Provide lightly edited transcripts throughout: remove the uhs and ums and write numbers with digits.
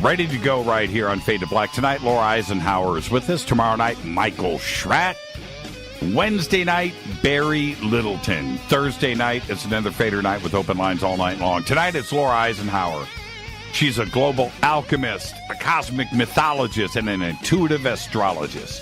Ready to go right here on Fade to Black. Tonight, Laura Eisenhower is with us. Tomorrow night, Michael Schratt. Wednesday night, Barry Littleton. Thursday night, it's another Fader night with open lines all night long. Tonight, it's Laura Eisenhower. She's a global alchemist, a cosmic mythologist, and an intuitive astrologist.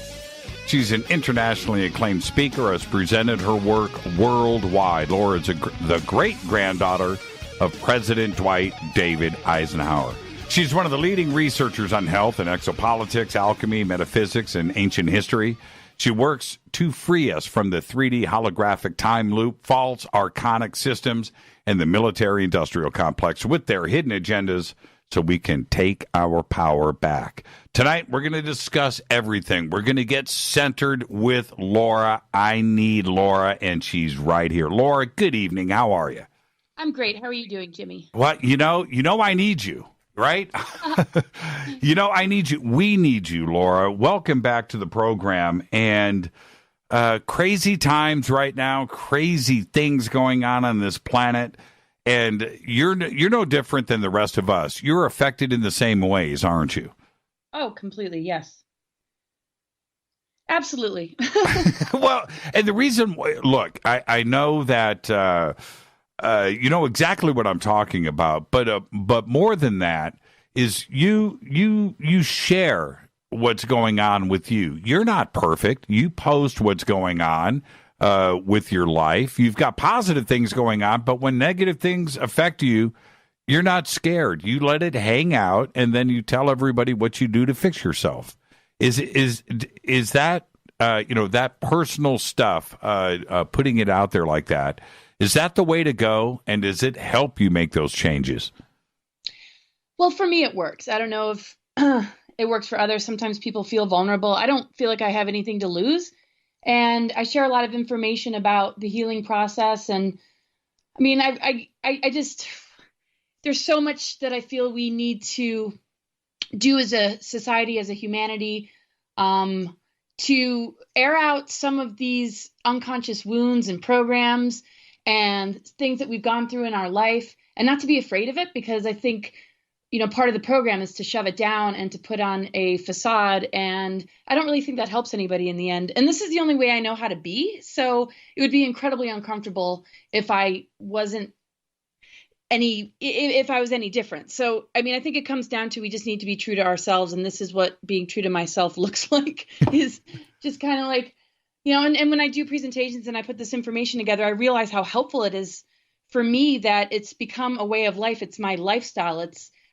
She's an internationally acclaimed speaker, has presented her work worldwide. Laura is the great-granddaughter of President Dwight David Eisenhower. She's one of the leading researchers on health and exopolitics, alchemy, metaphysics, and ancient history. She works to free us from the 3D holographic time loop, false archonic systems, and the military-industrial complex with their hidden agendas so we can take our power back. Tonight, we're going to discuss everything. We're going to get centered with Laura. I need Laura, and she's right here. Laura, good evening. How are you? I'm great. How are you doing, Jimmy? Well, you know I need you. Right? I need you. We need you, Laura. Welcome back to the program. And crazy times right now, crazy things going on this planet. And you're no different than the rest of us. You're affected in the same ways, aren't you? Oh, completely. Yes. Absolutely. Well, and the reason, look, I know that you know exactly what I'm talking about, but more than that is you share what's going on with you. You're not perfect. You post what's going on with your life. You've got positive things going on, but when negative things affect you, you're not scared. You let it hang out, and then you tell everybody what you do to fix yourself. Is that that personal stuff, putting it out there like that? Is that the way to go, and does it help you make those changes? Well, for me, it works. I don't know if it works for others. Sometimes people feel vulnerable. I don't feel like I have anything to lose. And I share a lot of information about the healing process. And I mean, I just, there's so much that I feel we need to do as a society, as a humanity, to air out some of these unconscious wounds and programs and things that we've gone through in our life, and not to be afraid of it, because I think, part of the program is to shove it down and to put on a facade. And I don't really think that helps anybody in the end. And this is the only way I know how to be. So it would be incredibly uncomfortable if I was any different. So, I mean, I think it comes down to, we just need to be true to ourselves. And this is what being true to myself looks like, is just kind of like, and when I do presentations and I put this information together, I realize how helpful it is for me, that it's become a way of life. It's my lifestyle.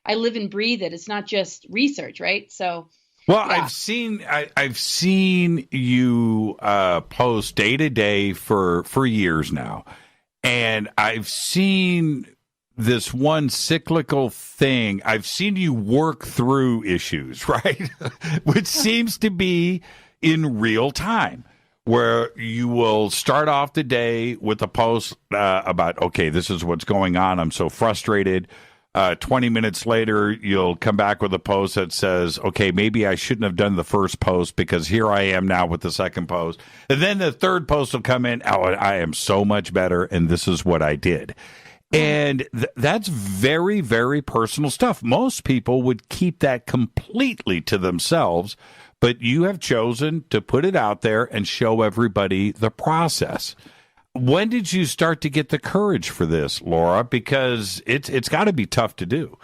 I live and breathe it. It's not just research, right? So, well, yeah. I've seen you post day to day for years now, and I've seen this one cyclical thing. I've seen you work through issues, right? Which seems to be in real time, where you will start off the day with a post about, okay, this is what's going on. I'm so frustrated. 20 minutes later, you'll come back with a post that says, okay, maybe I shouldn't have done the first post because here I am now with the second post. And then the third post will come in. Oh, I am so much better, and this is what I did. And that's very, very personal stuff. Most people would keep that completely to themselves, but you have chosen to put it out there and show everybody the process. When did you start to get the courage for this, Laura? Because it's got to be tough to do.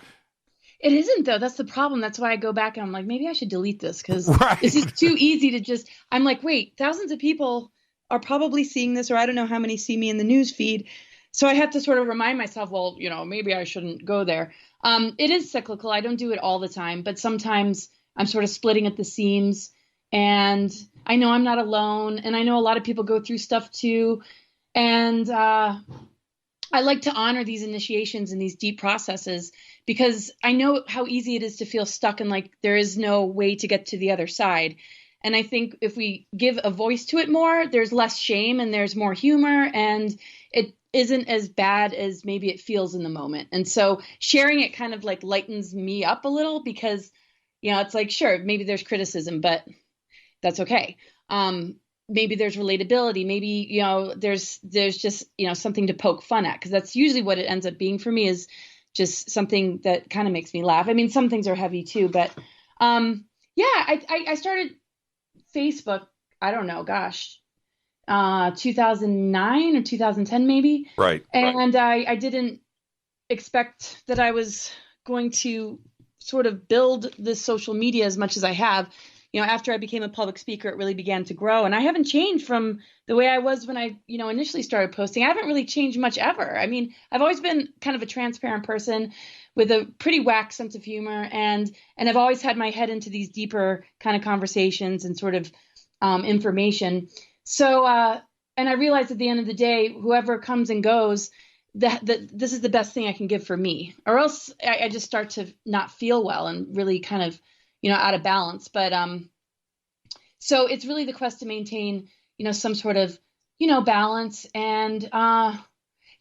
It isn't, though. That's the problem. That's why I go back and I'm like, maybe I should delete this, because Right. This is too easy to just, I'm like, wait, thousands of people are probably seeing this, or I don't know how many see me in the news feed. So I have to sort of remind myself, well, maybe I shouldn't go there. It is cyclical. I don't do it all the time, but sometimes I'm sort of splitting at the seams, and I know I'm not alone. And I know a lot of people go through stuff too. And I like to honor these initiations and these deep processes, because I know how easy it is to feel stuck and like there is no way to get to the other side. And I think if we give a voice to it more, there's less shame and there's more humor, and it isn't as bad as maybe it feels in the moment. And so sharing it kind of like lightens me up a little, because, it's like, sure, maybe there's criticism, but that's okay. Maybe there's relatability. Maybe, there's just, something to poke fun at, because that's usually what it ends up being for me, is just something that kind of makes me laugh. I mean, some things are heavy too, but yeah, I started Facebook, I don't know, gosh, 2009 or 2010 maybe. Right. And I didn't expect that I was going to sort of build this social media as much as I have. After I became a public speaker, it really began to grow. And I haven't changed from the way I was when I, initially started posting. I haven't really changed much ever. I mean, I've always been kind of a transparent person with a pretty whack sense of humor. And I've always had my head into these deeper kind of conversations and sort of information. So, and I realized at the end of the day, whoever comes and goes, that this is the best thing I can give for me, or else I just start to not feel well and really kind of, out of balance. But so it's really the quest to maintain, some sort of, balance. And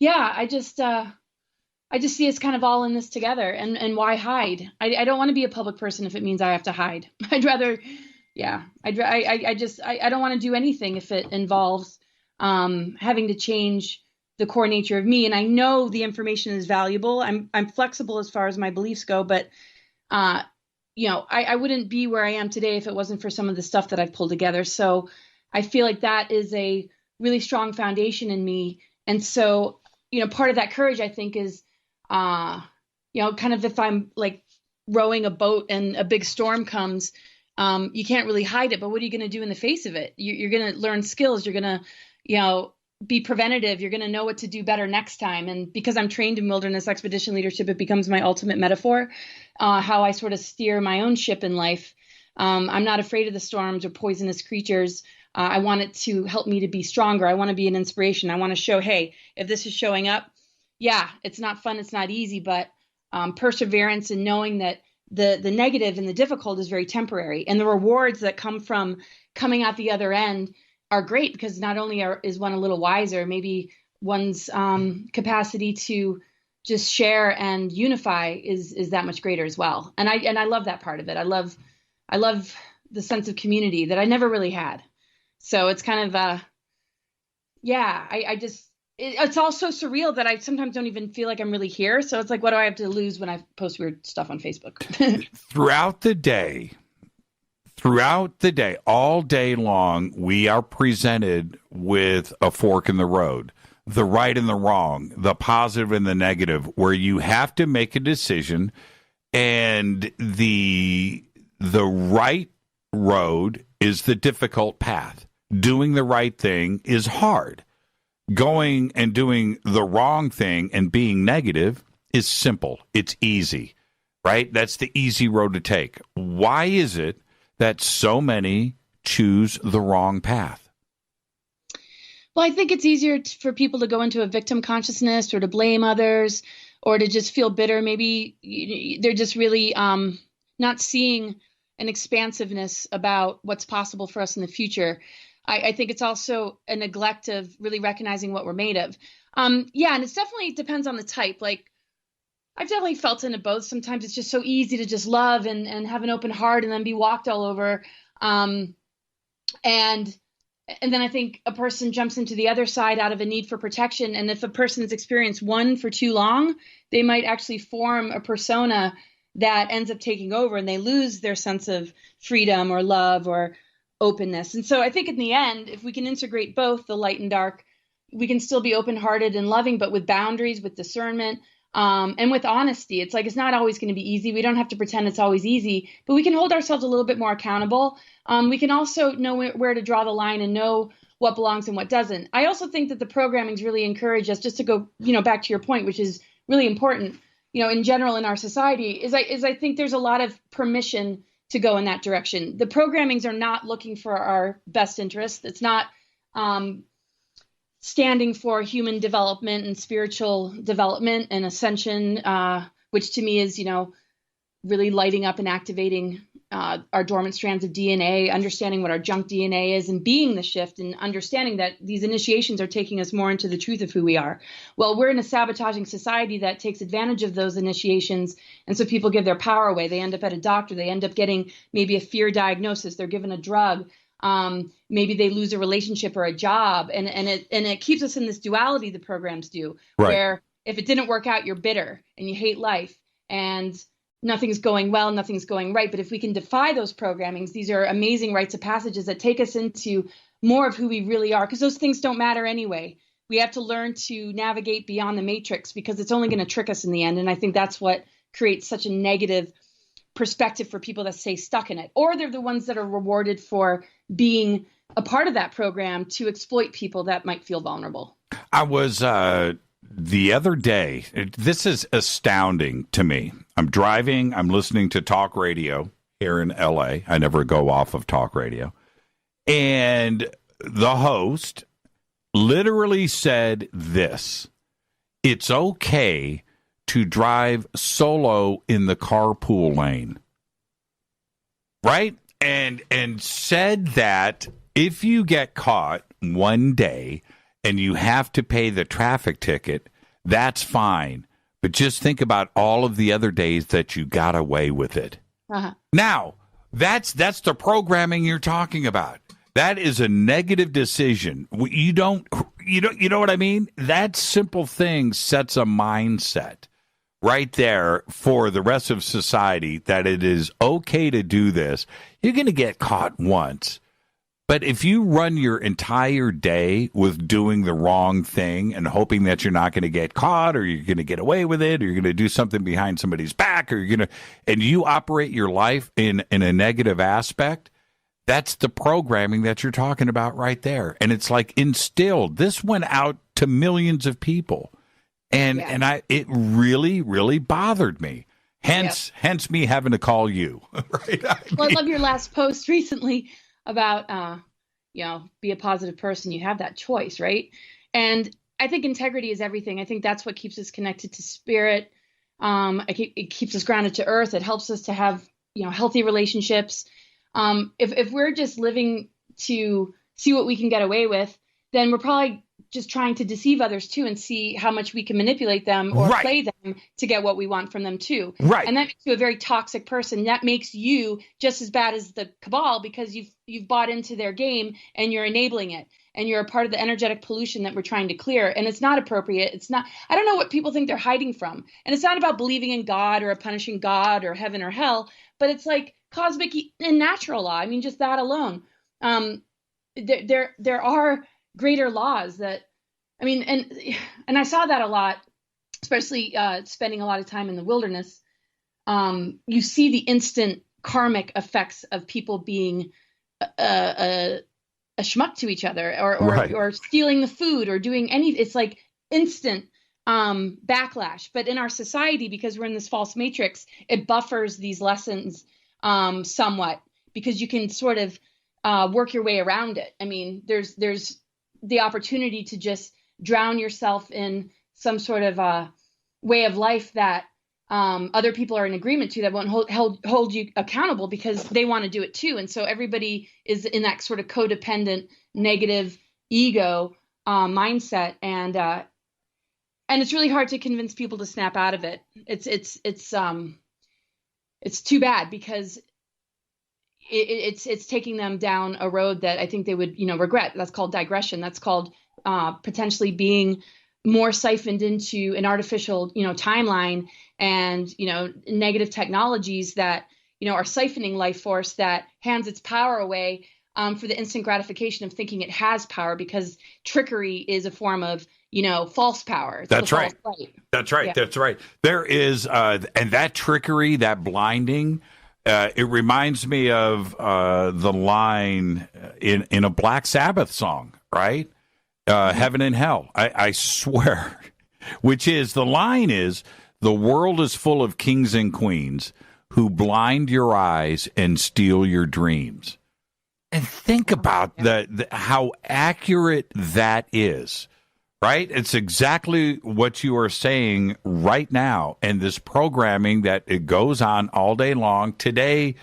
yeah, I just see us kind of all in this together. And why hide? I don't want to be a public person if it means I have to hide. I'd rather, yeah, I don't want to do anything if it involves having to change the core nature of me. And I know the information is valuable. I'm flexible as far as my beliefs go, but I wouldn't be where I am today if it wasn't for some of the stuff that I've pulled together. So I feel like that is a really strong foundation in me. And so, part of that courage, I think, is, kind of if I'm like rowing a boat and a big storm comes, you can't really hide it, but what are you going to do in the face of it? You're going to learn skills. You're going to, be preventative. You're going to know what to do better next time. And because I'm trained in wilderness expedition leadership, it becomes my ultimate metaphor, how I sort of steer my own ship in life. I'm not afraid of the storms or poisonous creatures. I want it to help me to be stronger. I want to be an inspiration. I want to show, hey, if this is showing up, yeah, it's not fun. It's not easy, but perseverance and knowing that the negative and the difficult is very temporary. And the rewards that come from coming out the other end are great, because not only is one a little wiser, maybe one's capacity to just share and unify is that much greater as well. And I love that part of it. I love the sense of community that I never really had. So it's kind of it's all so surreal that I sometimes don't even feel like I'm really here. So it's like, what do I have to lose when I post weird stuff on Facebook? Throughout the day, all day long, we are presented with a fork in the road, the right and the wrong, the positive and the negative, where you have to make a decision, and the right road is the difficult path. Doing the right thing is hard. Going and doing the wrong thing and being negative is simple. It's easy, right? That's the easy road to take. Why is it that so many choose the wrong path? Well, I think it's easier for people to go into a victim consciousness or to blame others or to just feel bitter. Maybe they're just really not seeing an expansiveness about what's possible for us in the future. I think it's also a neglect of really recognizing what we're made of. Yeah, and it depends on the type. Like, I've definitely felt into both. Sometimes it's just so easy to just love and have an open heart and then be walked all over. And then I think a person jumps into the other side out of a need for protection. And if a person's experienced one for too long, they might actually form a persona that ends up taking over, and they lose their sense of freedom or love or openness. And so I think in the end, if we can integrate both the light and dark, we can still be open-hearted and loving, but with boundaries, with discernment, and with honesty. It's like, it's not always going to be easy. We don't have to pretend it's always easy, but we can hold ourselves a little bit more accountable. We can also know where to draw the line and know what belongs and what doesn't. I also think that the programming's really encourage us, just to go, back to your point, which is really important, in general in our society, is I think there's a lot of permission to go in that direction. The programmings are not looking for our best interest. It's not standing for human development and spiritual development and ascension, which to me is, really lighting up and activating our dormant strands of DNA, understanding what our junk DNA is, and being the shift, and understanding that these initiations are taking us more into the truth of who we are. Well, we're in a sabotaging society that takes advantage of those initiations, and so people give their power away. They end up at a doctor. They end up getting maybe a fear diagnosis. They're given a drug. Maybe they lose a relationship or a job, and it keeps us in this duality. The programs do, right, where if it didn't work out, you're bitter and you hate life and nothing's going well, nothing's going right. But if we can defy those programmings, these are amazing rites of passages that take us into more of who we really are, because those things don't matter anyway. We have to learn to navigate beyond the matrix, because it's only going to trick us in the end. And I think that's what creates such a negative perspective for people that stay stuck in it, or they're the ones that are rewarded for being a part of that program to exploit people that might feel vulnerable. I was the other day, this is astounding to me. I'm driving, I'm listening to talk radio here in LA. I never go off of talk radio. And the host literally said this: it's okay to drive solo in the carpool lane. Right? And said that if you get caught one day and you have to pay the traffic ticket, that's fine. But just think about all of the other days that you got away with it. Uh-huh. Now, that's the programming you're talking about. That is a negative decision. You know what I mean? That simple thing sets a mindset right there for the rest of society that it is okay to do this. You're going to get caught once. But if you run your entire day with doing the wrong thing and hoping that you're not going to get caught, or you're going to get away with it, or you're going to do something behind somebody's back, or and you operate your life in a negative aspect, that's the programming that you're talking about right there. And it's like instilled. This went out to millions of people. And it really, really bothered me. Hence me having to call you. Right? I love your last post recently about, be a positive person. You have that choice, right? And I think integrity is everything. I think that's what keeps us connected to spirit. It keeps us grounded to earth. It helps us to have, healthy relationships. If we're just living to see what we can get away with, then we're probably just trying to deceive others too, and see how much we can manipulate them or play them to get what we want from them too. Right. And that makes you a very toxic person. That makes you just as bad as the cabal, because you've bought into their game and you're enabling it, and you're a part of the energetic pollution that we're trying to clear. And it's not appropriate. It's not. I don't know what people think they're hiding from. And it's not about believing in God or a punishing God or heaven or hell, but it's like cosmic and natural law. I mean, just that alone. There are greater laws that, and I saw that a lot, especially spending a lot of time in the wilderness. You see the instant karmic effects of people being a schmuck to each other, or stealing the food, or doing it's like instant backlash. But in our society, because we're in this false matrix, it buffers these lessons somewhat, because you can sort of work your way around it. I mean, there's the opportunity to just drown yourself in some sort of way of life that other people are in agreement to, that won't hold you accountable, because they want to do it too. And so everybody is in that sort of codependent, negative ego mindset, and it's really hard to convince people to snap out of it. It's too bad, because it's taking them down a road that I think they would, regret. That's called digression. That's called potentially being more siphoned into an artificial, timeline, and, negative technologies that, are siphoning life force that hands its power away for the instant gratification of thinking it has power, because trickery is a form of, false power. That's right. That's right. Yeah. That's right. There is, and that trickery, that blinding, it reminds me of the line in a Black Sabbath song, right? Heaven and Hell, I swear, which is, the line is, the world is full of kings and queens who blind your eyes and steal your dreams. And think about how accurate that is, right? It's exactly what you are saying right now. And this programming that it goes on all day long. Today,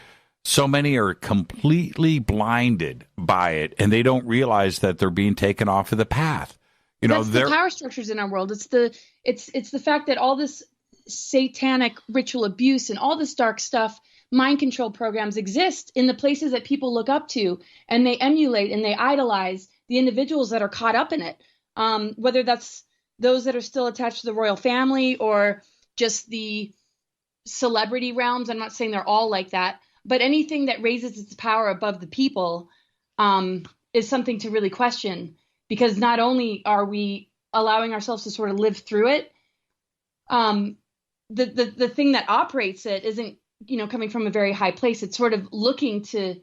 so many are completely blinded by it, and they don't realize that they're being taken off of the path. That's the power structures in our world. It's the fact that all this satanic ritual abuse and all this dark stuff, mind control programs, exist in the places that people look up to, and they emulate and they idolize the individuals that are caught up in it. Whether that's those that are still attached to the royal family or just the celebrity realms. I'm not saying they're all like that, but anything that raises its power above the people is something to really question, because not only are we allowing ourselves to sort of live through it, the thing that operates it isn't, coming from a very high place. It's sort of looking to,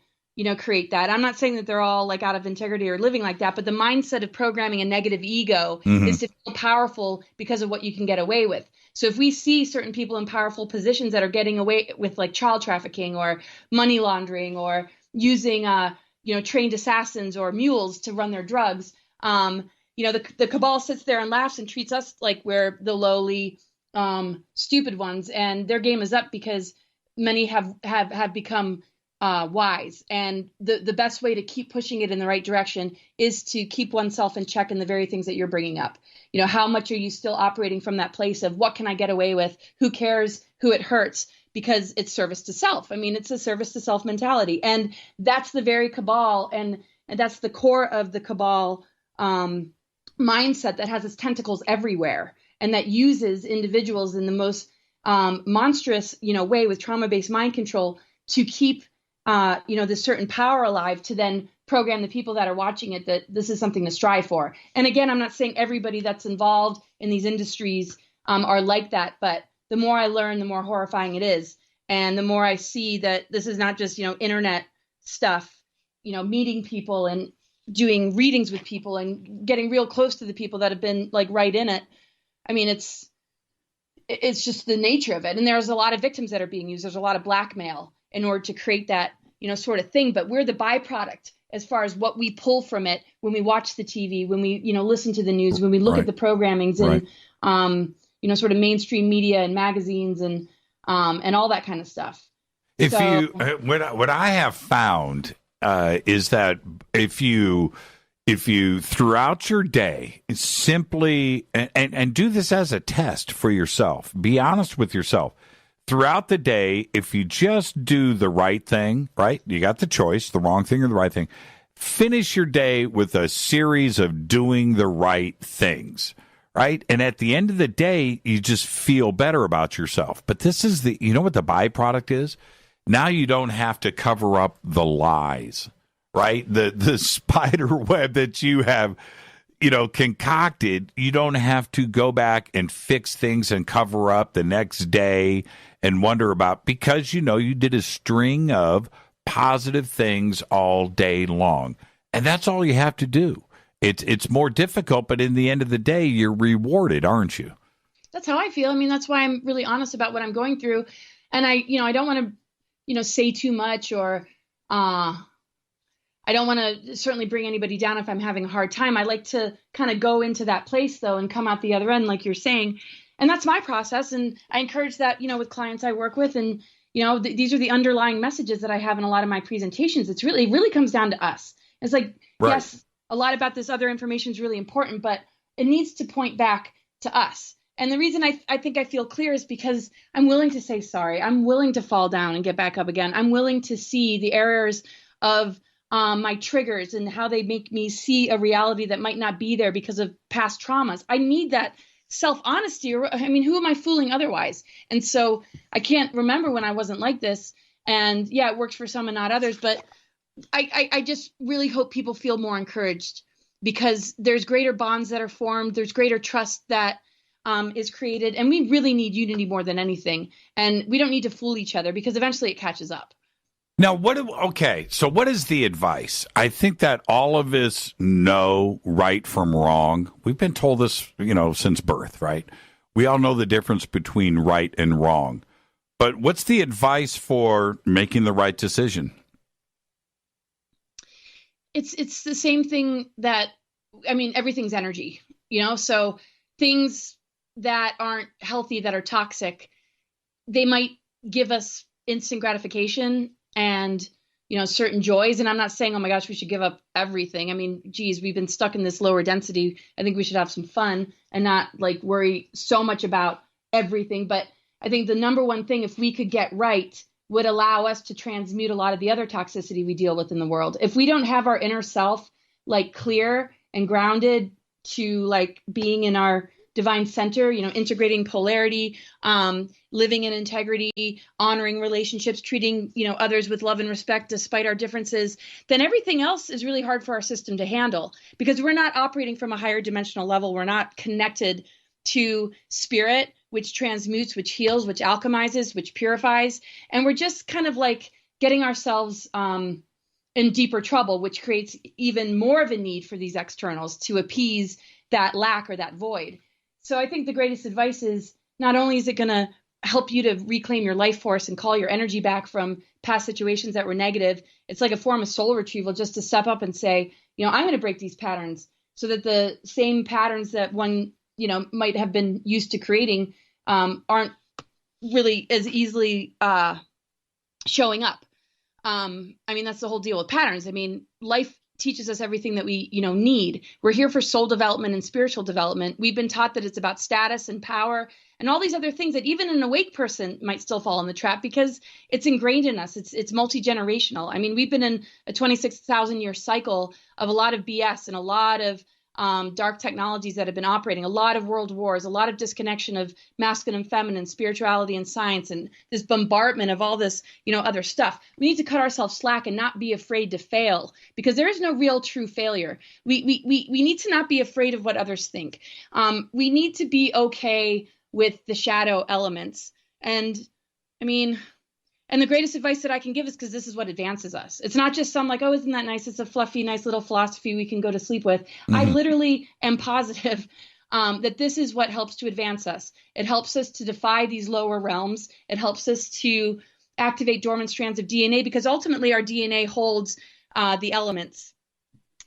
create that. I'm not saying that they're all like out of integrity or living like that, but the mindset of programming a negative ego is to feel powerful because of what you can get away with. So if we see certain people in powerful positions that are getting away with like child trafficking or money laundering or using, trained assassins or mules to run their drugs, the cabal sits there and laughs and treats us like we're the lowly, stupid ones, and their game is up because many have become wise. And the best way to keep pushing it in the right direction is to keep oneself in check in the very things that you're bringing up. How much are you still operating from that place of what can I get away with? Who cares who it hurts? Because it's service to self. I mean, it's a service to self mentality. And that's the very cabal. And that's the core of the cabal mindset that has its tentacles everywhere and that uses individuals in the most monstrous, way with trauma-based mind control to keep, this certain power alive, to then program the people that are watching it that this is something to strive for. And again, I'm not saying everybody that's involved in these industries are like that, but the more I learn, the more horrifying it is. And the more I see that this is not just, internet stuff, meeting people and doing readings with people and getting real close to the people that have been like right in it. I mean, it's just the nature of it. And there's a lot of victims that are being used. There's a lot of blackmail in order to create that, sort of thing. But we're the byproduct as far as what we pull from it when we watch the TV, when we, listen to the news, when we look at the programmings and, sort of mainstream media and magazines and all that kind of stuff. What I have found is that if you throughout your day simply and do this as a test for yourself, be honest with yourself throughout the day. If you just do the right thing, right? You got the choice, the wrong thing or the right thing. Finish your day with a series of doing the right things, right? And at the end of the day, you just feel better about yourself. But this is what the byproduct is? Now you don't have to cover up the lies, right? The spider web that you have, concocted. You don't have to go back and fix things and cover up the next day and wonder about, because you did a string of positive things all day long. And that's all you have to do. It's more difficult, but in the end of the day, you're rewarded, aren't you? That's how I feel. I mean, that's why I'm really honest about what I'm going through. And I don't want to, say too much, or I don't want to certainly bring anybody down if I'm having a hard time. I like to kind of go into that place, though, and come out the other end, like you're saying. And that's my process. And I encourage that, with clients I work with. And, these are the underlying messages that I have in a lot of my presentations. It really comes down to us. It's like, right. Yes, a lot about this other information is really important, but it needs to point back to us. And the reason I think I feel clear is because I'm willing to say sorry. I'm willing to fall down and get back up again. I'm willing to see the errors of my triggers and how they make me see a reality that might not be there because of past traumas. I need that self-honesty. Who am I fooling otherwise? And so I can't remember when I wasn't like this. And yeah, it works for some and not others. But I just really hope people feel more encouraged, because there's greater bonds that are formed. There's greater trust that is created. And we really need unity more than anything. And we don't need to fool each other, because eventually it catches up. Now, so what is the advice? I think that all of us know right from wrong. We've been told this, since birth, right? We all know the difference between right and wrong. But what's the advice for making the right decision? It's the same thing that, everything's energy, so things that aren't healthy, that are toxic, they might give us instant gratification and, certain joys. And I'm not saying, oh my gosh, we should give up everything. Geez, we've been stuck in this lower density. I think we should have some fun and not worry so much about everything. But I think the number one thing, if we could get right, would allow us to transmute a lot of the other toxicity we deal with in the world. If we don't have our inner self clear and grounded to being in our divine center, integrating polarity, living in integrity, honoring relationships, treating, others with love and respect despite our differences, then everything else is really hard for our system to handle because we're not operating from a higher dimensional level. We're not connected to spirit, which transmutes, which heals, which alchemizes, which purifies. And we're just kind of like getting ourselves in deeper trouble, which creates even more of a need for these externals to appease that lack or that void. So I think the greatest advice is not only is it going to help you to reclaim your life force and call your energy back from past situations that were negative, it's like a form of soul retrieval just to step up and say, I'm going to break these patterns so that the same patterns that one, might have been used to creating aren't really as easily showing up. That's the whole deal with patterns. Life teaches us everything that we, need. We're here for soul development and spiritual development. We've been taught that it's about status and power and all these other things that even an awake person might still fall in the trap because it's ingrained in us. It's multi-generational. We've been in a 26,000 year cycle of a lot of BS and a lot of dark technologies that have been operating, a lot of world wars, a lot of disconnection of masculine and feminine, spirituality and science, and this bombardment of all this, other stuff. We need to cut ourselves slack and not be afraid to fail because there is no real true failure. We need to not be afraid of what others think. We need to be okay with the shadow elements. And and the greatest advice that I can give is because this is what advances us. It's not just some like, oh, isn't that nice? It's a fluffy, nice little philosophy we can go to sleep with. Mm-hmm. I literally am positive that this is what helps to advance us. It helps us to defy these lower realms. It helps us to activate dormant strands of DNA because ultimately our DNA holds the elements.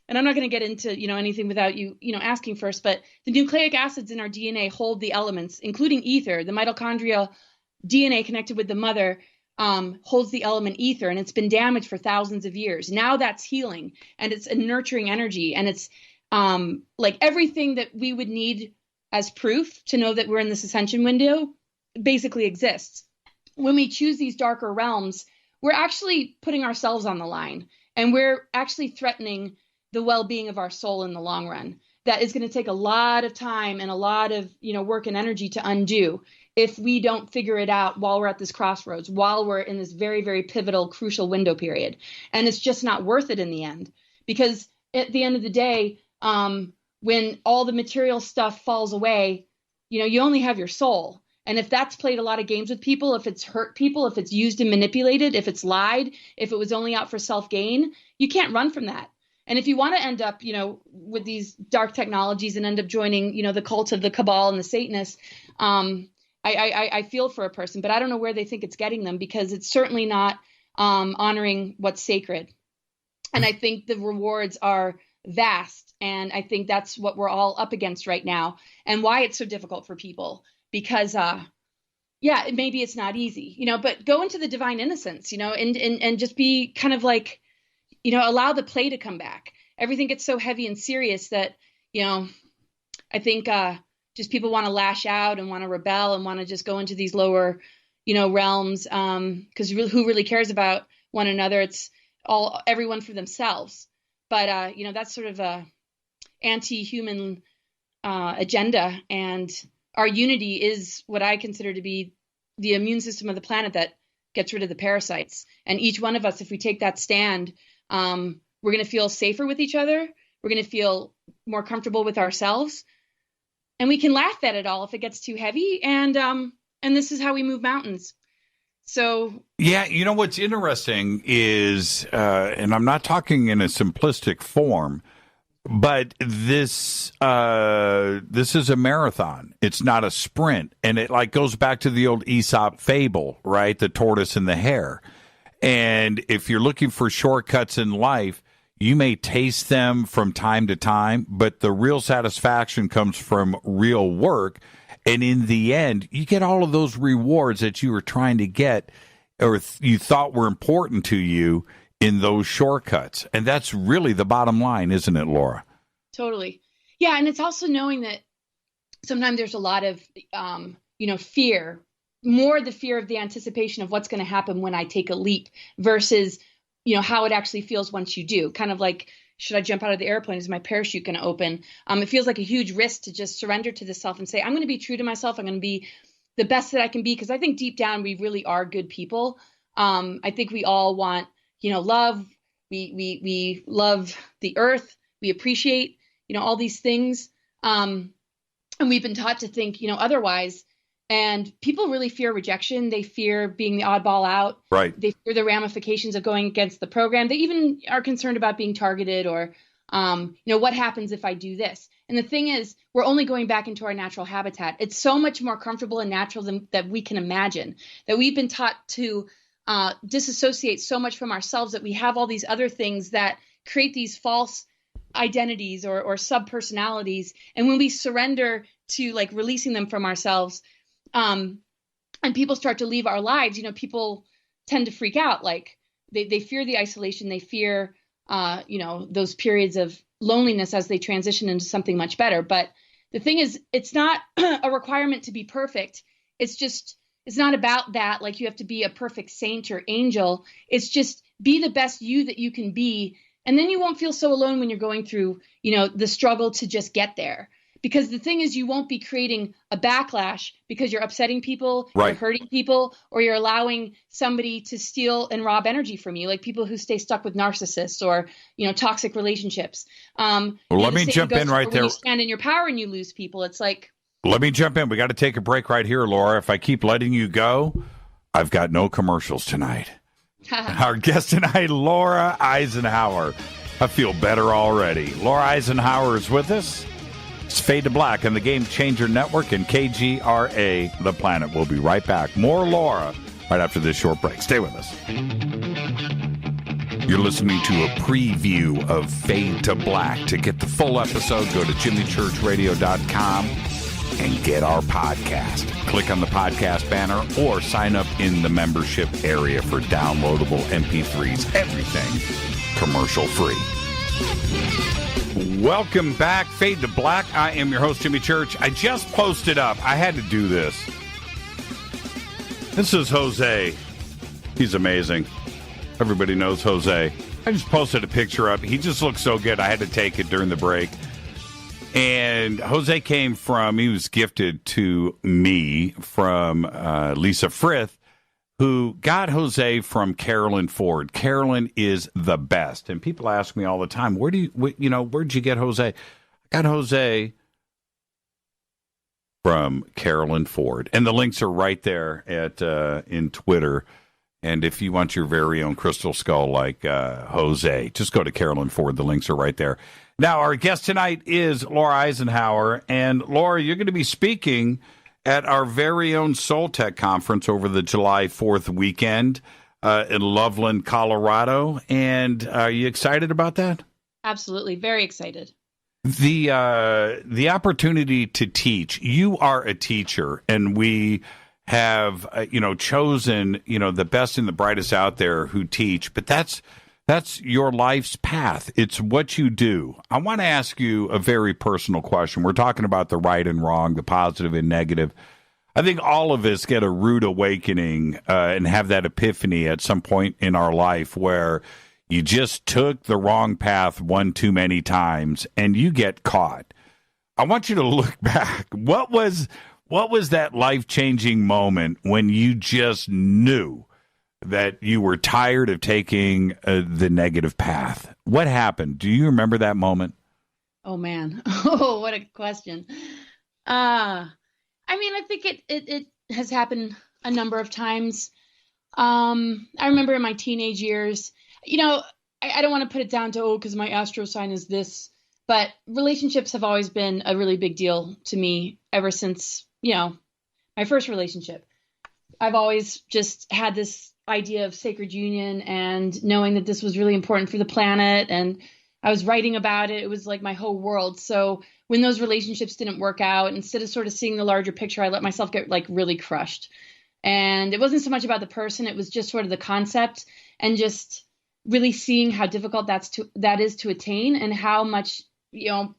And I'm not going to get into, anything without you, asking first, but the nucleic acids in our DNA hold the elements, including ether. The mitochondrial DNA connected with the mother holds the element ether, and it's been damaged for thousands of years. Now that's healing, and it's a nurturing energy, and it's like everything that we would need as proof to know that we're in this ascension window basically exists. When we choose these darker realms, we're actually putting ourselves on the line, and we're actually threatening the well-being of our soul in the long run. That is going to take a lot of time and a lot of work and energy to undo if we don't figure it out while we're at this crossroads, while we're in this very, very pivotal, crucial window period. And it's just not worth it in the end, because at the end of the day, when all the material stuff falls away, you only have your soul. And if that's played a lot of games with people, if it's hurt people, if it's used and manipulated, if it's lied, if it was only out for self-gain, you can't run from that. And if you want to end up, with these dark technologies and end up joining, the cult of the cabal and the Satanists, I feel for a person, but I don't know where they think it's getting them because it's certainly not honoring what's sacred. And I think the rewards are vast. And I think that's what we're all up against right now and why it's so difficult for people because, maybe it's not easy, but go into the divine innocence, and just be kind of like, allow the play to come back. Everything gets so heavy and serious that, I think just people want to lash out and want to rebel and want to just go into these lower, realms because who really cares about one another? It's everyone for themselves. But, that's sort of a anti-human agenda. And our unity is what I consider to be the immune system of the planet that gets rid of the parasites. And each one of us, if we take that stand, we're going to feel safer with each other. We're going to feel more comfortable with ourselves. And we can laugh at it all if it gets too heavy. And this is how we move mountains. So yeah, what's interesting is, and I'm not talking in a simplistic form, but this is a marathon. It's not a sprint, and it goes back to the old Aesop fable, right? The tortoise and the hare. And if you're looking for shortcuts in life, you may taste them from time to time, but the real satisfaction comes from real work. And in the end, you get all of those rewards that you were trying to get or you thought were important to you in those shortcuts. And that's really the bottom line, isn't it, Laura? Totally. Yeah. And it's also knowing that sometimes there's a lot of, fear, more the fear of the anticipation of what's going to happen when I take a leap versus, how it actually feels once you do. Kind of like should I jump out of the airplane? Is my parachute going to open? It feels like a huge risk to just surrender to the self and say, I'm going to be true to myself. I'm going to be the best that I can be. Because I think deep down, we really are good people. I think we all want, love. We love the earth. We appreciate, all these things. And we've been taught to think, otherwise. And people really fear rejection. They fear being the oddball out. Right. They fear the ramifications of going against the program. They even are concerned about being targeted or, what happens if I do this? And the thing is, we're only going back into our natural habitat. It's so much more comfortable and natural than that we can imagine, that we've been taught to disassociate so much from ourselves that we have all these other things that create these false identities or sub-personalities. And when we surrender to like releasing them from ourselves, and people start to leave our lives, people tend to freak out. Like they fear the isolation. They fear, those periods of loneliness as they transition into something much better. But the thing is, it's not a requirement to be perfect. It's not about that. Like you have to be a perfect saint or angel. It's just be the best you that you can be. And then you won't feel so alone when you're going through, the struggle to just get there. Because the thing is, you won't be creating a backlash because you're upsetting people, right. You're hurting people, or you're allowing somebody to steal and rob energy from you, like people who stay stuck with narcissists or, toxic relationships. Let me jump in right there. When you stand in your power and you lose people, it's like. Let me jump in. We got to take a break right here, Laura. If I keep letting you go, I've got no commercials tonight. Our guest tonight, Laura Eisenhower. I feel better already. Laura Eisenhower is with us. It's Fade to Black on the Game Changer Network and KGRA, The Planet. We'll be right back. More Laura right after this short break. Stay with us. You're listening to a preview of Fade to Black. To get the full episode, go to jimmychurchradio.com and get our podcast. Click on the podcast banner or sign up in the membership area for downloadable MP3s. Everything commercial free. Welcome back, Fade to Black. I am your host, Jimmy Church. I just posted up. I had to do this. This is Jose. He's amazing. Everybody knows Jose. I just posted a picture up. He just looks so good. I had to take it during the break. And Jose he was gifted to me from Lisa Frith, who got Jose from Carolyn Ford. Carolyn is the best. And people ask me all the time, where'd you get Jose? I got Jose from Carolyn Ford. And the links are right there in Twitter. And if you want your very own crystal skull like Jose, just go to Carolyn Ford. The links are right there. Now, our guest tonight is Laura Eisenhower. And Laura, you're going to be speaking at our very own Soul Tech conference over the July 4th weekend in Loveland, Colorado. And are you excited about that? Absolutely. Very excited. The opportunity to teach. You are a teacher, and we have, chosen, the best and the brightest out there who teach. But that's your life's path. It's what you do. I want to ask you a very personal question. We're talking about the right and wrong, the positive and negative. I think all of us get a rude awakening and have that epiphany at some point in our life where you just took the wrong path one too many times and you get caught. I want you to look back. What was that life-changing moment when you just knew that you were tired of taking the negative path? What happened? Do you remember that moment? Oh, man. Oh, what a question. I think it has happened a number of times. I remember in my teenage years, I don't want to put it down to, because my astro sign is this, but relationships have always been a really big deal to me ever since, my first relationship. I've always just had this idea of sacred union and knowing that this was really important for the planet. And I was writing about it. It was like my whole world. So when those relationships didn't work out, instead of sort of seeing the larger picture, I let myself get like really crushed. And it wasn't so much about the person. It was just sort of the concept and just really seeing how difficult that is to attain and how much,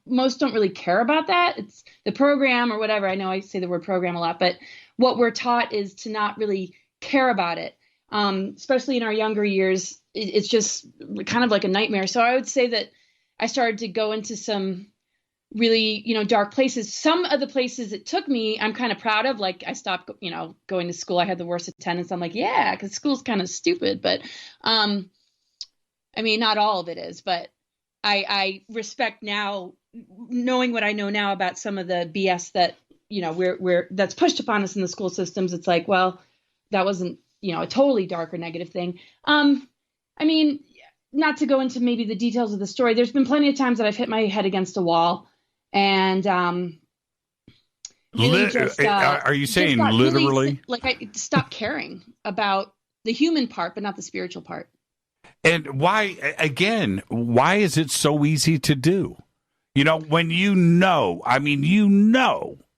most don't really care about that. It's the program or whatever. I know I say the word program a lot, but what we're taught is to not really care about it. Especially in our younger years, it's just kind of like a nightmare. So I would say that I started to go into some really, dark places. Some of the places it took me, I'm kind of proud of. Like I stopped, going to school. I had the worst attendance. I'm like, yeah, because school's kind of stupid. But I mean, not all of it is, but I respect now, knowing what I know now about some of the BS that, we're that's pushed upon us in the school systems. It's like, well, that wasn't, a totally dark or negative thing. I mean, not to go into maybe the details of the story, there's been plenty of times that I've hit my head against a wall and really are you saying literally? Like I stopped caring about the human part, but not the spiritual part. And why is it so easy to do? When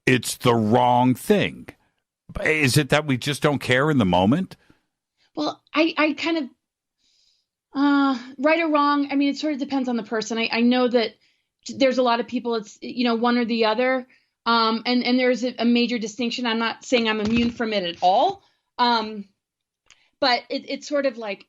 it's the wrong thing. Is it that we just don't care in the moment? Well, I kind of, right or wrong, I mean, it sort of depends on the person. I know that there's a lot of people, it's, one or the other. And there's a major distinction. I'm not saying I'm immune from it at all. But it's sort of like,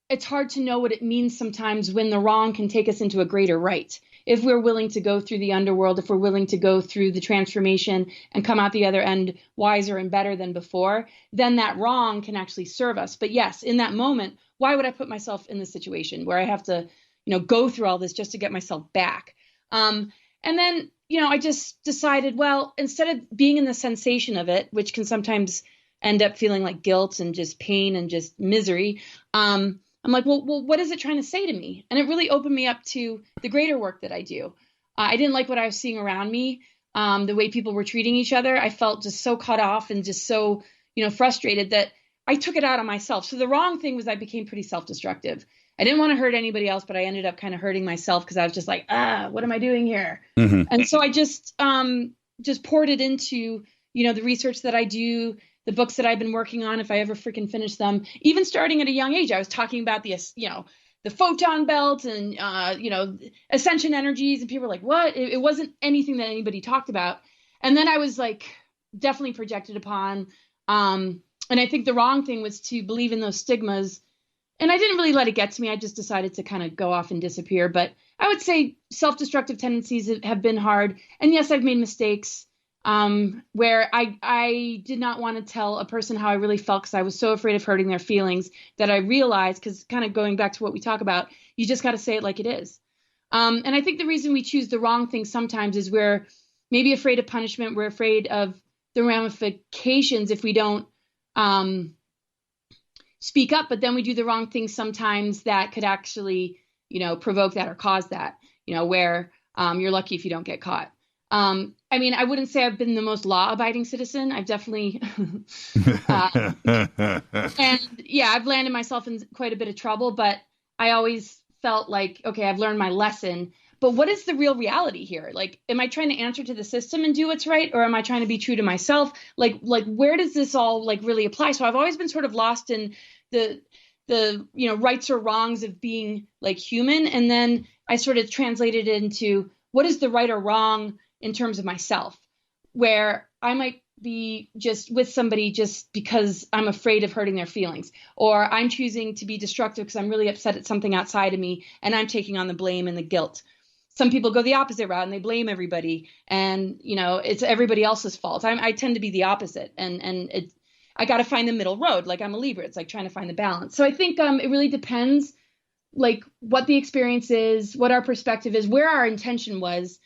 it's hard to know what it means sometimes when the wrong can take us into a greater right. If we're willing to go through the underworld, if we're willing to go through the transformation and come out the other end wiser and better than before, then that wrong can actually serve us. But yes, in that moment, why would I put myself in this situation where I have to, go through all this just to get myself back? And then, I just decided, well, instead of being in the sensation of it, which can sometimes end up feeling like guilt and just pain and just misery, I'm like, well, what is it trying to say to me? And it really opened me up to the greater work that I do. I didn't like what I was seeing around me, the way people were treating each other. I felt just so cut off and just so, frustrated that I took it out on myself. So the wrong thing was I became pretty self-destructive. I didn't want to hurt anybody else, but I ended up kind of hurting myself because I was just like, what am I doing here? Mm-hmm. And so I just poured it into, the research that I do, the books that I've been working on, if I ever freaking finish them, even starting at a young age. I was talking about the photon belt and, ascension energies, and people were like, what? It wasn't anything that anybody talked about. And then I was like, definitely projected upon. And I think the wrong thing was to believe in those stigmas. And I didn't really let it get to me. I just decided to kind of go off and disappear. But I would say self-destructive tendencies have been hard. And yes, I've made mistakes. Where I did not want to tell a person how I really felt because I was so afraid of hurting their feelings that I realized, because kind of going back to what we talk about, you just got to say it like it is. And I think the reason we choose the wrong thing sometimes is we're maybe afraid of punishment. We're afraid of the ramifications if we don't speak up, but then we do the wrong thing sometimes that could actually, provoke that or cause that, where you're lucky if you don't get caught. I mean, I wouldn't say I've been the most law-abiding citizen. I've definitely, and yeah, I've landed myself in quite a bit of trouble, but I always felt like, okay, I've learned my lesson, but what is the real reality here? Like, am I trying to answer to the system and do what's right? Or am I trying to be true to myself? Like where does this all really apply? So I've always been sort of lost in the rights or wrongs of being like human. And then I sort of translated it into what is the right or wrong in terms of myself, where I might be just with somebody just because I'm afraid of hurting their feelings, or I'm choosing to be destructive because I'm really upset at something outside of me and I'm taking on the blame and the guilt. Some people go the opposite route and they blame everybody and, it's everybody else's fault. I tend to be the opposite. And I got to find the middle road. Like I'm a Libra. It's like trying to find the balance. So I think it really depends like what the experience is, what our perspective is, where our intention was.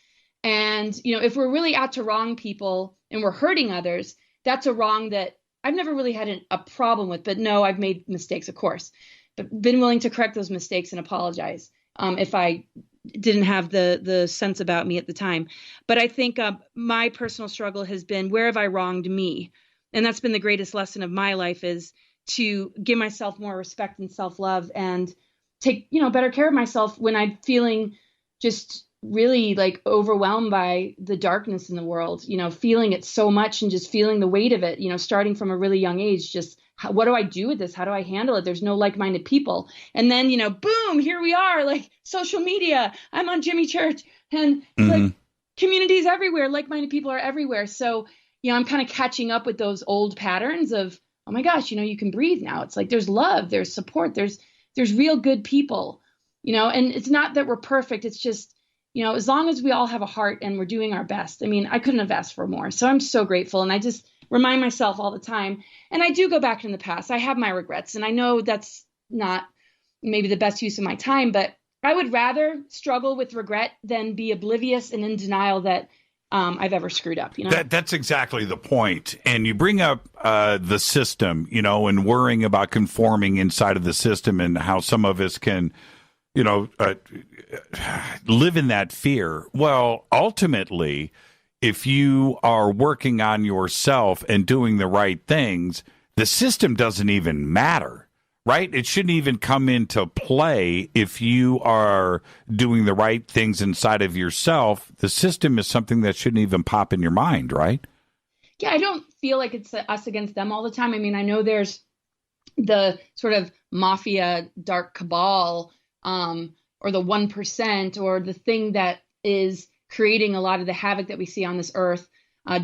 And, if we're really out to wrong people and we're hurting others, that's a wrong that I've never really had a problem with. But no, I've made mistakes, of course, but been willing to correct those mistakes and apologize if I didn't have the sense about me at the time. But I think my personal struggle has been, where have I wronged me? And that's been the greatest lesson of my life, is to give myself more respect and self-love and take, better care of myself when I'm feeling just really like overwhelmed by the darkness in the world, feeling it so much and just feeling the weight of it, starting from a really young age, just what do I do with this? How do I handle it? There's no like-minded people. And then, boom, here we are, like social media, I'm on Jimmy Church and like communities everywhere, like-minded people are everywhere. So, I'm kind of catching up with those old patterns of, oh my gosh, you can breathe now. It's like, there's love, there's support, there's real good people. and it's not that we're perfect. It's just, as long as we all have a heart and we're doing our best. I mean, I couldn't have asked for more. So I'm so grateful. And I just remind myself all the time. And I do go back in the past. I have my regrets. And I know that's not maybe the best use of my time, but I would rather struggle with regret than be oblivious and in denial that I've ever screwed up. That's exactly the point. And you bring up the system, and worrying about conforming inside of the system and how some of us can, live in that fear. Well, ultimately, if you are working on yourself and doing the right things, the system doesn't even matter. Right? It shouldn't even come into play if you are doing the right things inside of yourself. The system is something that shouldn't even pop in your mind, right? Yeah, I don't feel like it's us against them all the time. I mean, I know there's the sort of mafia, dark cabal, or the 1%, or the thing that is creating a lot of the havoc that we see on this earth,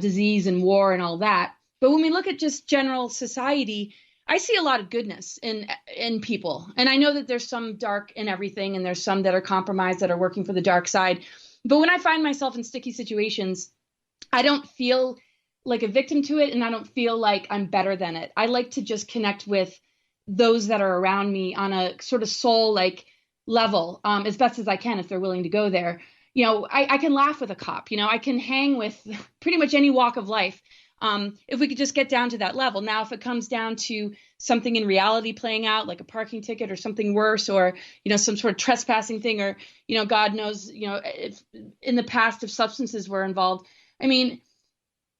disease and war and all that. But when we look at just general society, I see a lot of goodness in people. And I know that there's some dark in everything, and there's some that are compromised that are working for the dark side. But when I find myself in sticky situations, I don't feel like a victim to it, and I don't feel like I'm better than it. I like to just connect with those that are around me on a sort of soul-like level, as best as I can if they're willing to go there. I can laugh with a cop. I can hang with pretty much any walk of life. If we could just get down to that level. Now, if it comes down to something in reality playing out, like a parking ticket or something worse, or, some sort of trespassing thing, or, God knows, if in the past, if substances were involved, I mean,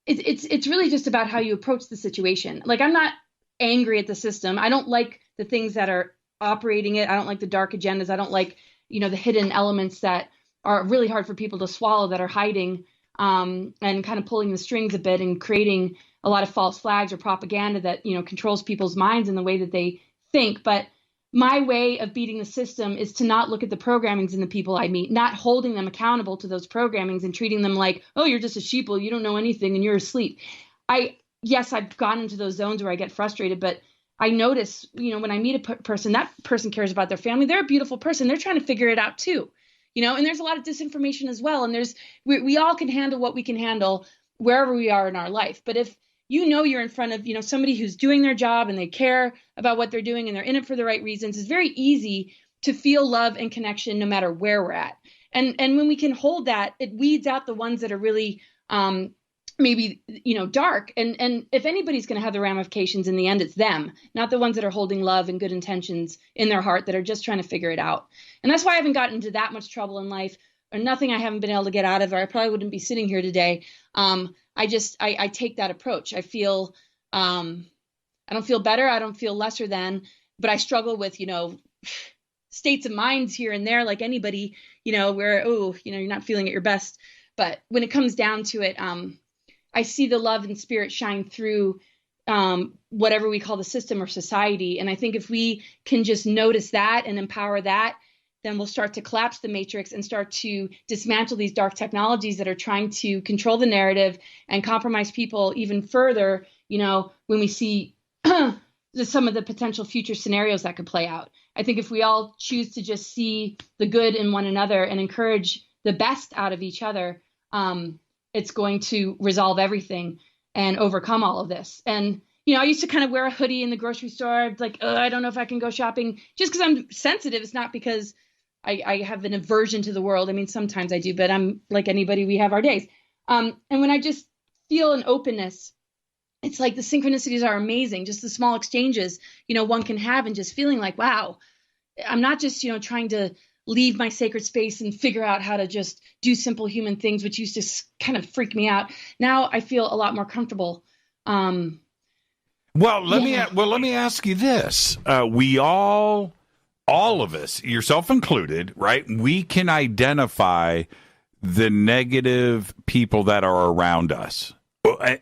it's really just about how you approach the situation. Like, I'm not angry at the system. I don't like the things that are operating it. I don't like the dark agendas. I don't like, the hidden elements that are really hard for people to swallow, that are hiding and kind of pulling the strings a bit and creating a lot of false flags or propaganda that, controls people's minds in the way that they think. But my way of beating the system is to not look at the programmings in the people I meet, not holding them accountable to those programmings and treating them like, oh, you're just a sheeple, you don't know anything and you're asleep. Yes, I've gone into those zones where I get frustrated, but I notice, when I meet a person, that person cares about their family. They're a beautiful person. They're trying to figure it out too. And there's a lot of disinformation as well. And we all can handle what we can handle wherever we are in our life. But if you're in front of, somebody who's doing their job and they care about what they're doing and they're in it for the right reasons, it's very easy to feel love and connection no matter where we're at. And when we can hold that, it weeds out the ones that are really maybe, dark. And if anybody's going to have the ramifications in the end, it's them, not the ones that are holding love and good intentions in their heart that are just trying to figure it out. And that's why I haven't gotten into that much trouble in life, or nothing I haven't been able to get out of, or I probably wouldn't be sitting here today. I take that approach. I feel, I don't feel better. I don't feel lesser than, but I struggle with, states of minds here and there, like anybody, where, you're not feeling at your best. But when it comes down to it, I see the love and spirit shine through whatever we call the system or society. And I think if we can just notice that and empower that, then we'll start to collapse the matrix and start to dismantle these dark technologies that are trying to control the narrative and compromise people even further, when we see some of the potential future scenarios that could play out. I think if we all choose to just see the good in one another and encourage the best out of each other, it's going to resolve everything and overcome all of this. And, I used to kind of wear a hoodie in the grocery store. Like, I don't know if I can go shopping just because I'm sensitive. It's not because I have an aversion to the world. I mean, sometimes I do, but I'm like anybody, we have our days. And when I just feel an openness, it's like the synchronicities are amazing. Just the small exchanges, one can have, and just feeling like, wow, I'm not just, trying to leave my sacred space and figure out how to just do simple human things, which used to kind of freak me out. Now I feel a lot more comfortable. Let me ask you this. We all of us, yourself included, right? We can identify the negative people that are around us,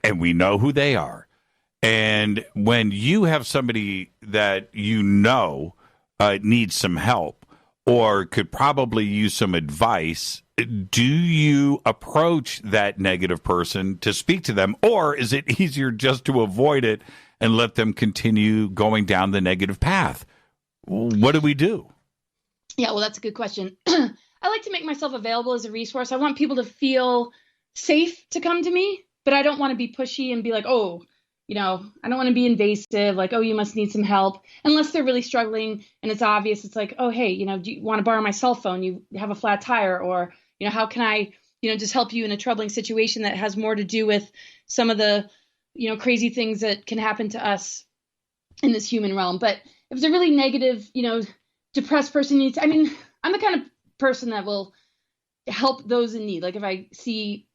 and we know who they are. And when you have somebody that needs some help or could probably use some advice, do you approach that negative person to speak to them, or is it easier just to avoid it and let them continue going down the negative path? What do we do? Yeah, well, that's a good question. I like to make myself available as a resource. I want people to feel safe to come to me, but I don't want to be pushy and be like, oh, I don't want to be invasive, like, oh, you must need some help, unless they're really struggling and it's obvious. It's like, oh, hey, do you want to borrow my cell phone? You have a flat tire, or, how can I, just help you in a troubling situation that has more to do with some of the, crazy things that can happen to us in this human realm. But if it's a really negative, depressed person needs, I'm the kind of person that will help those in need. Like if I see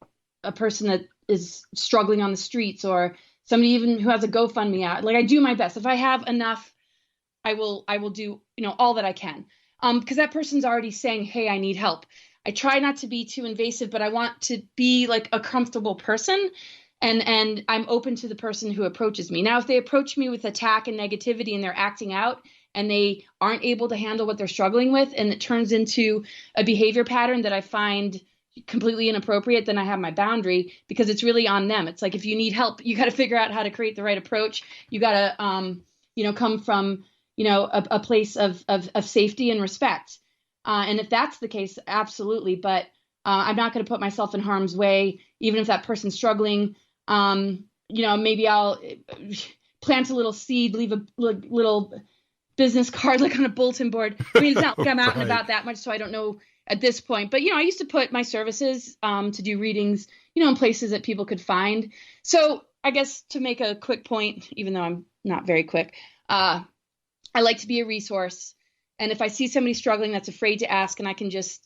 a person that is struggling on the streets, or somebody even who has a GoFundMe out, like I do my best. If I have enough, I will do, all that I can. Because that person's already saying, hey, I need help. I try not to be too invasive, but I want to be like a comfortable person. And I'm open to the person who approaches me. Now, if they approach me with attack and negativity and they're acting out and they aren't able to handle what they're struggling with, and it turns into a behavior pattern that I find completely inappropriate, then I have my boundary, because it's really on them. It's like, if you need help, you got to figure out how to create the right approach. You got to, come from, a place of safety and respect. And if that's the case, absolutely. But I'm not going to put myself in harm's way, even if that person's struggling. Maybe I'll plant a little seed, leave a little business card, like on a bulletin board. It's not like I'm out and about that much, so I don't know at this point. But, I used to put my services to do readings, in places that people could find. So I guess to make a quick point, even though I'm not very quick, I like to be a resource. And if I see somebody struggling that's afraid to ask, and I can just,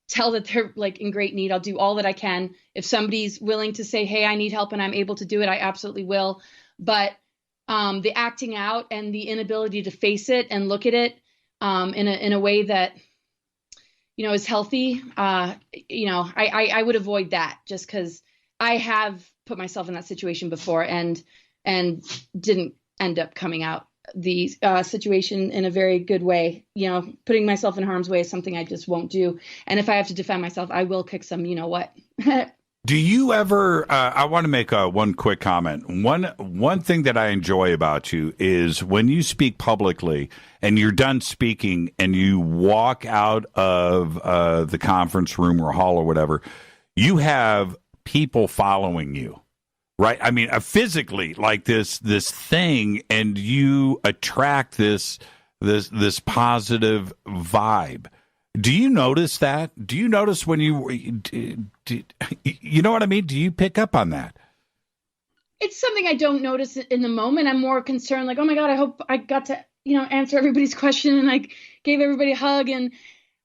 tell that they're like in great need, I'll do all that I can. If somebody's willing to say, hey, I need help and I'm able to do it, I absolutely will. But the acting out and the inability to face it and look at it in a way that, is healthy, I would avoid that, just because I have put myself in that situation before and didn't end up coming out the situation in a very good way. Putting myself in harm's way is something I just won't do. And if I have to defend myself, I will kick some, what. Do you ever, I want to make one quick comment. One thing that I enjoy about you is when you speak publicly and you're done speaking and you walk out of the conference room or hall or whatever, you have people following you. Right. Physically, like this thing, and you attract this positive vibe. Do you notice that? Do you notice when you know what I mean? Do you pick up on that? It's something I don't notice in the moment. I'm more concerned, like, oh my God, I hope I got to, answer everybody's question and I gave everybody a hug. And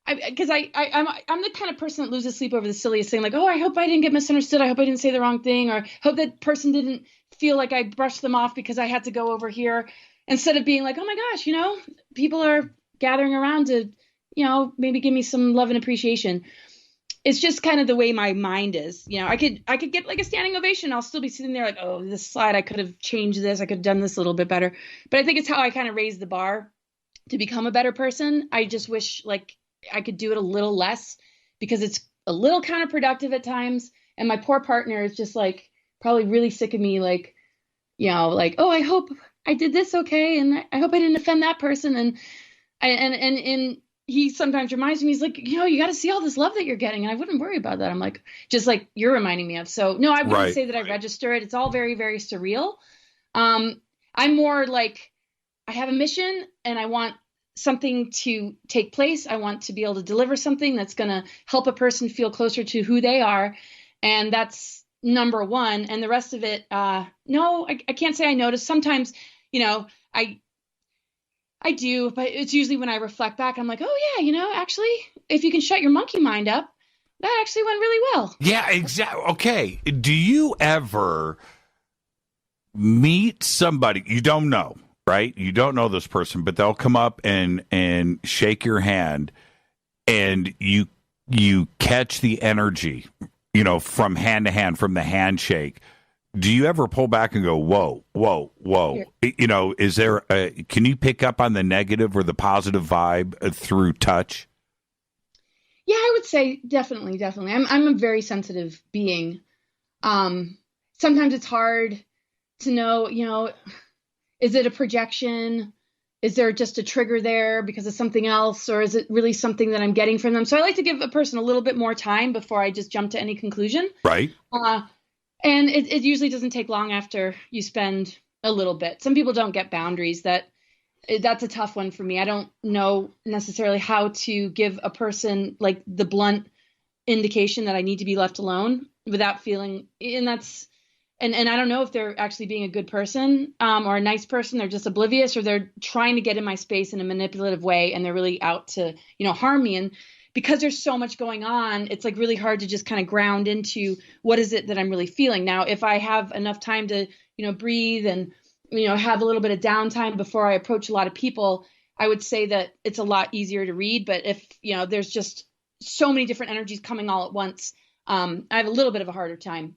I'm the kind of person that loses sleep over the silliest thing, like, oh, I hope I didn't get misunderstood. I hope I didn't say the wrong thing, or hope that person didn't feel like I brushed them off because I had to go over here, instead of being like, oh my gosh, people are gathering around to, maybe give me some love and appreciation. It's just kind of the way my mind is. I could get like a standing ovation. I'll still be sitting there like, oh, this slide, I could have changed this. I could have done this a little bit better. But I think it's how I kind of raise the bar to become a better person. I just wish like I could do it a little less, because it's a little counterproductive at times. And my poor partner is just like probably really sick of me, like, like, oh, I hope I did this okay, and I hope I didn't offend that person. And he sometimes reminds me, he's like, you got to see all this love that you're getting, and I wouldn't worry about that. I'm like, just like you're reminding me of. So no, I wouldn't say that I register it. It's all very, very surreal. I'm more like, I have a mission and I want something to take place. I want to be able to deliver something that's going to help a person feel closer to who they are. And that's number one. And the rest of it, no, I can't say I notice. Sometimes, I do, but it's usually when I reflect back, I'm like, oh yeah, actually, if you can shut your monkey mind up, that actually went really well. Yeah, exactly. Okay. Do you ever meet somebody you don't know? Right? You don't know this person, but they'll come up and shake your hand, and you catch the energy, from hand to hand, from the handshake. Do you ever pull back and go, whoa, whoa, whoa? Yeah. Is there can you pick up on the negative or the positive vibe through touch? Yeah, I would say definitely. I'm a very sensitive being. Sometimes it's hard to know, is it a projection? is there just a trigger there because of something else, or is it really something that I'm getting from them? So I like to give a person a little bit more time before I just jump to any conclusion. Right. And it usually doesn't take long after you spend a little bit. Some people don't get boundaries. That's a tough one for me. I don't know necessarily how to give a person like the blunt indication that I need to be left alone without feeling, and I don't know if they're actually being a good person or a nice person. They're just oblivious, or they're trying to get in my space in a manipulative way, and they're really out to, harm me. And because there's so much going on, it's like really hard to just kind of ground into what is it that I'm really feeling. Now, if I have enough time to, breathe and, have a little bit of downtime before I approach a lot of people, I would say that it's a lot easier to read. But if, there's just so many different energies coming all at once, I have a little bit of a harder time.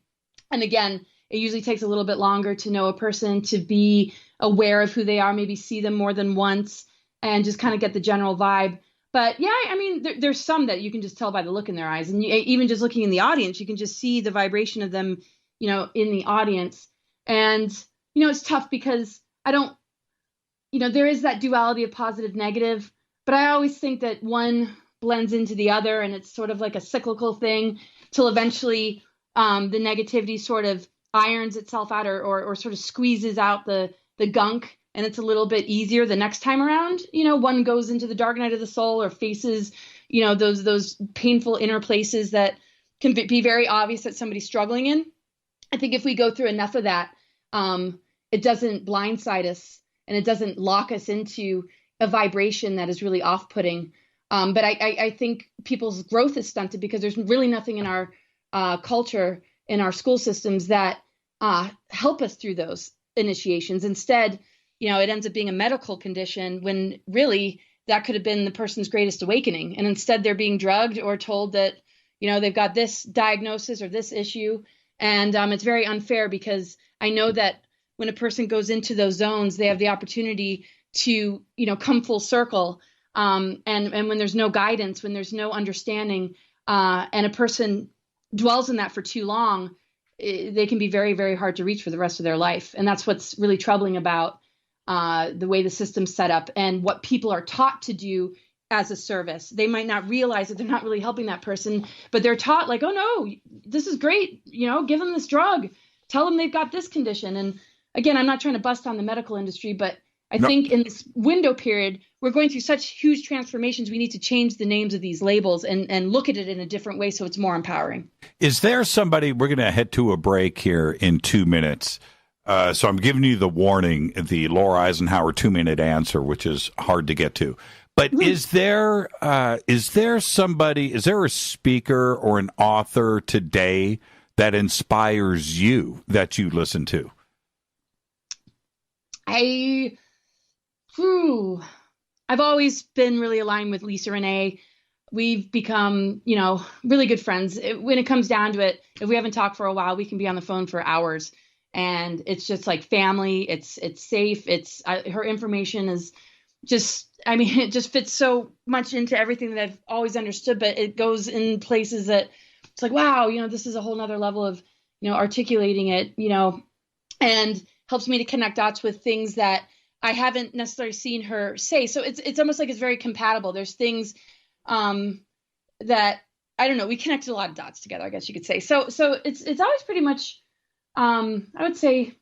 And again, it usually takes a little bit longer to know a person, to be aware of who they are, maybe see them more than once, and just kind of get the general vibe. But yeah, I mean, there's some that you can just tell by the look in their eyes. And even just looking in the audience, you can just see the vibration of them, in the audience. And, it's tough because I don't, there is that duality of positive, negative, but I always think that one blends into the other, and it's sort of like a cyclical thing till eventually the negativity sort of irons itself out or sort of squeezes out the gunk, and it's a little bit easier the next time around. One goes into the dark night of the soul or faces, those painful inner places that can be very obvious that somebody's struggling in. I think if we go through enough of that, it doesn't blindside us, and it doesn't lock us into a vibration that is really off-putting. But I think people's growth is stunted because there's really nothing in our culture, in our school systems, that help us through those initiations. Instead, it ends up being a medical condition when really that could have been the person's greatest awakening. And instead they're being drugged or told that, they've got this diagnosis or this issue. And it's very unfair, because I know that when a person goes into those zones, they have the opportunity to, come full circle. And when there's no guidance, when there's no understanding, and a person dwells in that for too long, they can be very, very hard to reach for the rest of their life. And that's what's really troubling about the way the system's set up and what people are taught to do as a service. They might not realize that they're not really helping that person, but they're taught like, oh no, this is great. Give them this drug, tell them they've got this condition. And again, I'm not trying to bust on the medical industry, but I think in this window period, we're going through such huge transformations. We need to change the names of these labels and look at it in a different way so it's more empowering. Is there somebody, we're going to head to a break here in 2 minutes. So I'm giving you the warning, the Laura Eisenhower 2-minute answer, which is hard to get to. But is there somebody, is there a speaker or an author today that inspires you that you listen to? I've always been really aligned with Lisa Renee. We've become, really good friends. When it comes down to it, if we haven't talked for a while, we can be on the phone for hours, and it's just like family. It's safe. Her information is just, it just fits so much into everything that I've always understood, but it goes in places that it's like, wow, this is a whole nother level of, articulating it, and helps me to connect dots with things that I haven't necessarily seen her say. So it's almost like it's very compatible. There's things that, I don't know, we connected a lot of dots together, I guess you could say. So it's always pretty much, I would say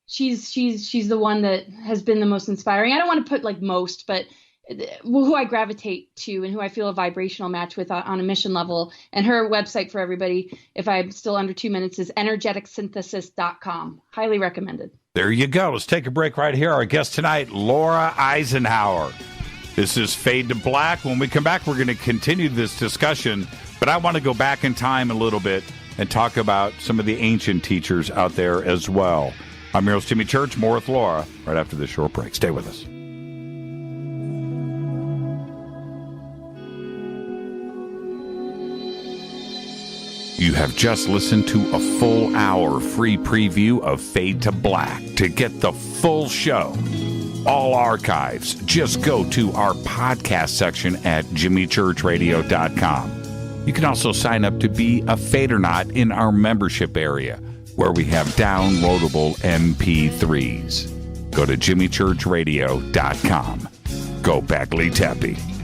she's the one that has been the most inspiring. I don't want to put like most, but who I gravitate to and who I feel a vibrational match with on a mission level. And her website for everybody, if I'm still under 2 minutes, is energeticsynthesis.com. Highly recommended. There you go. Let's take a break right here. Our guest tonight, Laura Eisenhower. This is Fade to Black. When we come back, we're going to continue this discussion, but I want to go back in time a little bit and talk about some of the ancient teachers out there as well. I'm your host, Jimmy Church. More with Laura right after this short break. Stay with us. You have just listened to a full hour free preview of Fade to Black. To get the full show, all archives, just go to our podcast section at jimmychurchradio.com. You can also sign up to be a Fadernaut in our membership area, where we have downloadable MP3s. go to jimmychurchradio.com. Go Bagley Tappy.